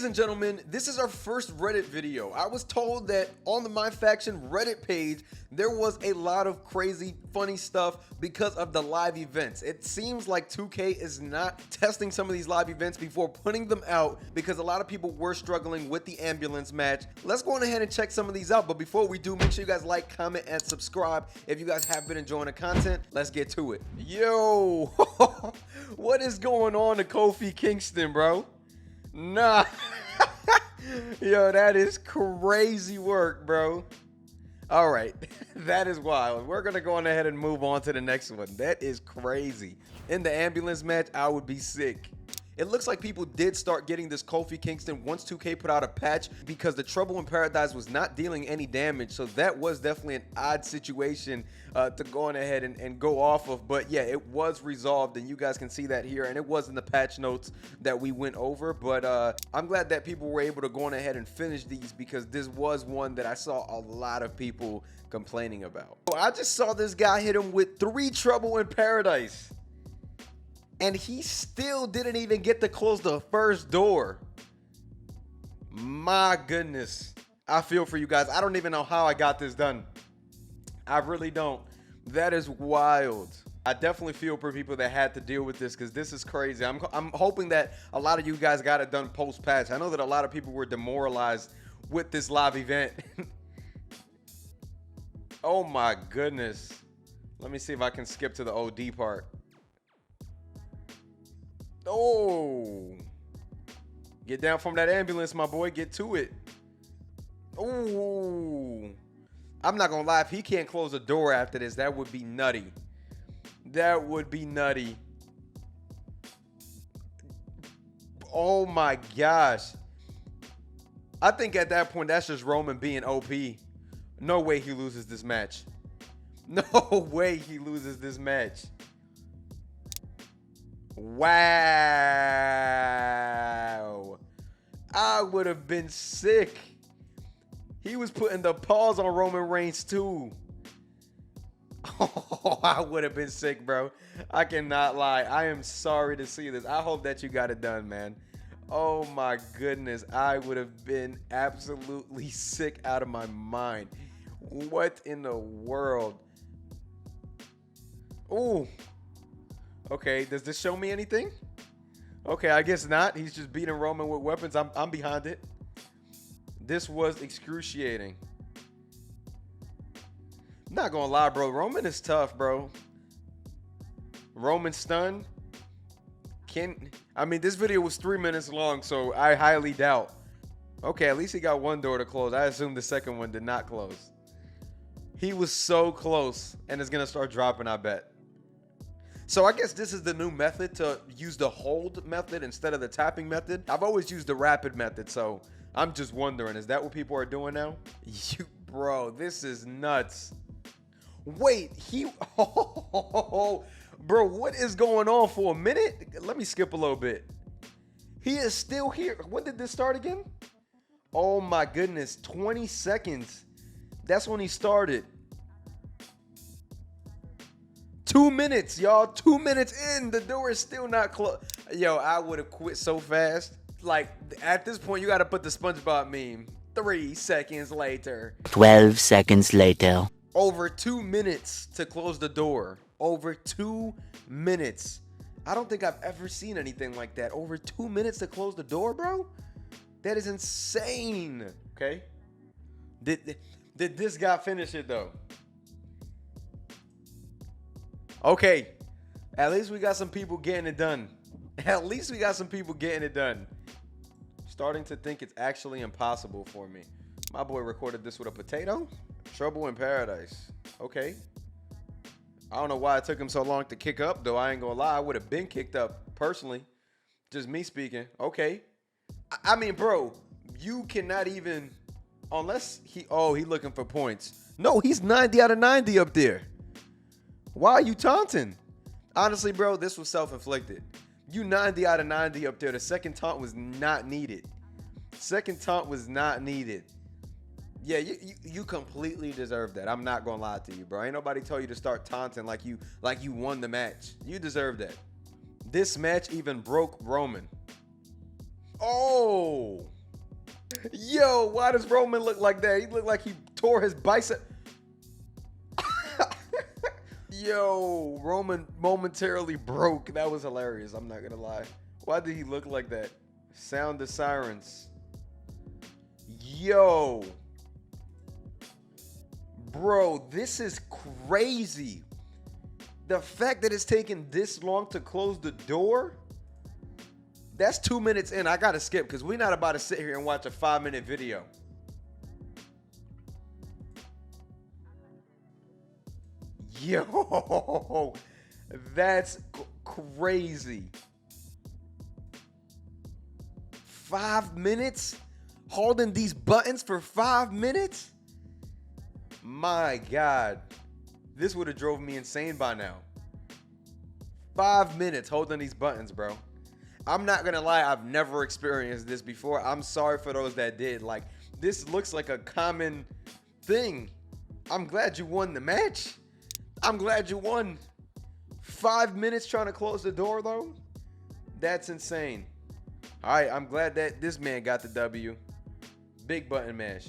Ladies and gentlemen, this is our first Reddit video. I was told that on the My Faction Reddit page, there was a lot of crazy, funny stuff because of the live events. It seems like 2K is not testing some of these live events before putting them out because a lot of people were struggling with the ambulance match. Let's go on ahead and check some of these out. But before we do, make sure you guys like, comment, and subscribe if you guys have been enjoying the content. Let's get to it. Yo, what is going on to Kofi Kingston, bro? Nah. Yo, that is crazy work, bro. All right, that is wild. We're gonna go on ahead and move on to the next one. That is crazy. In the ambulance match, I would be sick. It looks like people did start getting this Kofi Kingston once 2K put out a patch because the Trouble in Paradise was not dealing any damage. So that was definitely an odd situation to go on ahead and go off of. But yeah, it was resolved and you guys can see that here. And it was in the patch notes that we went over. But I'm glad that people were able to go on ahead and finish these because this was one that I saw a lot of people complaining about. So I just saw this guy hit him with 3 Trouble in Paradise. And he still didn't even get to close the first door. My goodness. I feel for you guys. I don't even know how I got this done. I really don't. That is wild. I definitely feel for people that had to deal with this because this is crazy. I'm hoping that a lot of you guys got it done post-patch. I know that a lot of people were demoralized with this live event. Oh my goodness. Let me see if I can skip to the OD part. Oh, get down from that ambulance, my boy. Get to it. Oh, I'm not gonna lie. If he can't close a door after this, that would be nutty. That would be nutty. Oh my gosh. I think at that point, that's just Roman being OP. No way he loses this match. No way he loses this match. Wow. I would have been sick. He was putting the pause on Roman Reigns too. Oh, I would have been sick, bro. I cannot lie. I am sorry to see this. I hope that you got it done, man. Oh my goodness. I would have been absolutely sick out of my mind. What in the world? Ooh. Okay, does this show me anything? Okay, I guess not. He's just beating Roman with weapons. I'm behind it. This was excruciating. Not gonna lie, bro. Roman is tough, bro. Roman stunned. I mean, this video was 3 minutes long, so I highly doubt. Okay, at least he got one door to close. I assume the second one did not close. He was so close, and it's gonna start dropping, I bet. So I guess this is the new method to use the hold method instead of the tapping method. I've always used the rapid method, so I'm just wondering, is that what people are doing now? Bro, this is nuts. Wait, bro, what is going on for a minute? Let me skip a little bit. He is still here. When did this start again? Oh my goodness, 20 seconds. That's when he started. 2 minutes, y'all. 2 minutes in, the door is still not closed. Yo, I would have quit so fast. Like, at this point, you got to put the SpongeBob meme. 3 seconds later. 12 seconds later. Over 2 minutes to close the door. Over 2 minutes. I don't think I've ever seen anything like that. Over 2 minutes to close the door, bro? That is insane. Okay. Did this guy finish it, though? Okay, at least we got some people getting it done. At least we got some people getting it done. Starting to think it's actually impossible for me. My boy recorded this with a potato? Trouble in Paradise. Okay. I don't know why it took him so long to kick up, though. I ain't gonna lie. I would have been kicked up, personally. Just me speaking. Okay. I mean, bro, you cannot even... Unless he... Oh, he looking for points. No, he's 90 out of 90 up there. Why are you taunting? Honestly, bro, this was self-inflicted. You 90 out of 90 up there. The second taunt was not needed. Second taunt was not needed. Yeah, you completely deserve that. I'm not gonna lie to you, bro. Ain't nobody told you to start taunting like you won the match. You deserve that. This match even broke Roman. Oh, Yo, why does Roman look like that? He looked like he tore his bicep. Yo, Roman momentarily broke. That was hilarious. I'm not gonna lie. Why did he look like that? Sound the sirens. Yo. Bro, this is crazy. The fact that it's taken this long to close the door. That's 2 minutes in. I gotta skip because we're not about to sit here and watch a 5-minute video. Yo, that's crazy. 5 minutes? Holding these buttons for 5 minutes? My God. This would have drove me insane by now. 5 minutes holding these buttons, bro. I'm not gonna lie, I've never experienced this before. I'm sorry for those that did. Like, this looks like a common thing. I'm glad you won the match. I'm glad you won. 5 minutes trying to close the door, though? That's insane. All right, I'm glad that this man got the W. Big button mash.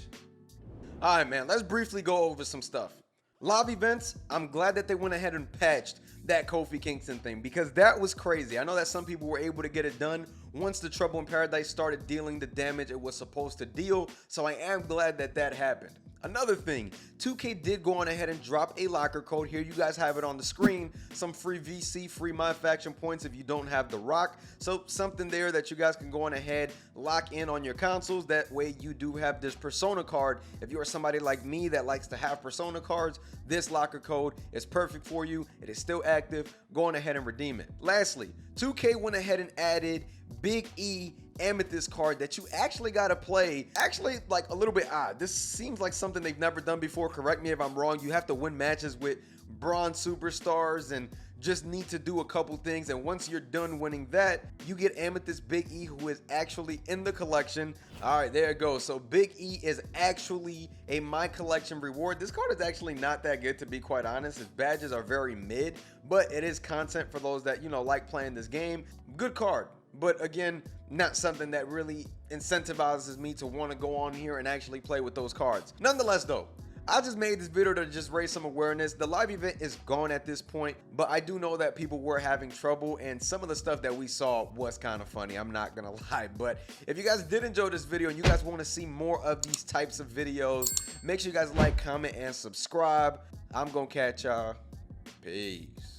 All right, man, let's briefly go over some stuff. Live events, I'm glad that they went ahead and patched that Kofi Kingston thing because that was crazy. I know that some people were able to get it done once the Trouble in Paradise started dealing the damage it was supposed to deal, so I am glad that that happened. Another thing, 2K did go on ahead and drop a locker code. Here you guys have it on the screen. Some free VC, free My Faction points if you don't have the Rock. So something there that you guys can go on ahead, lock in on your consoles. That way you do have this Persona card. If you are somebody like me that likes to have Persona cards, this locker code is perfect for you. It is still active. Go on ahead and redeem it. Lastly, 2K went ahead and added Big E Amethyst card that you actually got to play. Actually, like a little bit odd. This seems like something they've never done before. Correct me if I'm wrong. You have to win matches with bronze superstars and just need to do a couple things. And once you're done winning that, you get Amethyst Big E, who is actually in the collection. All right, there it goes. So Big E is actually a My Collection reward. This card is actually not that good, to be quite honest. His badges are very mid, but it is content for those that, you know, like playing this game. Good card. But again, not something that really incentivizes me to want to go on here and actually play with those cards. Nonetheless though, I just made this video to just raise some awareness. The live event is gone at this point, but I do know that people were having trouble and some of the stuff that we saw was kind of funny. I'm not gonna lie, but if you guys did enjoy this video and you guys want to see more of these types of videos, make sure you guys like, comment, and subscribe. I'm gonna catch y'all. Peace.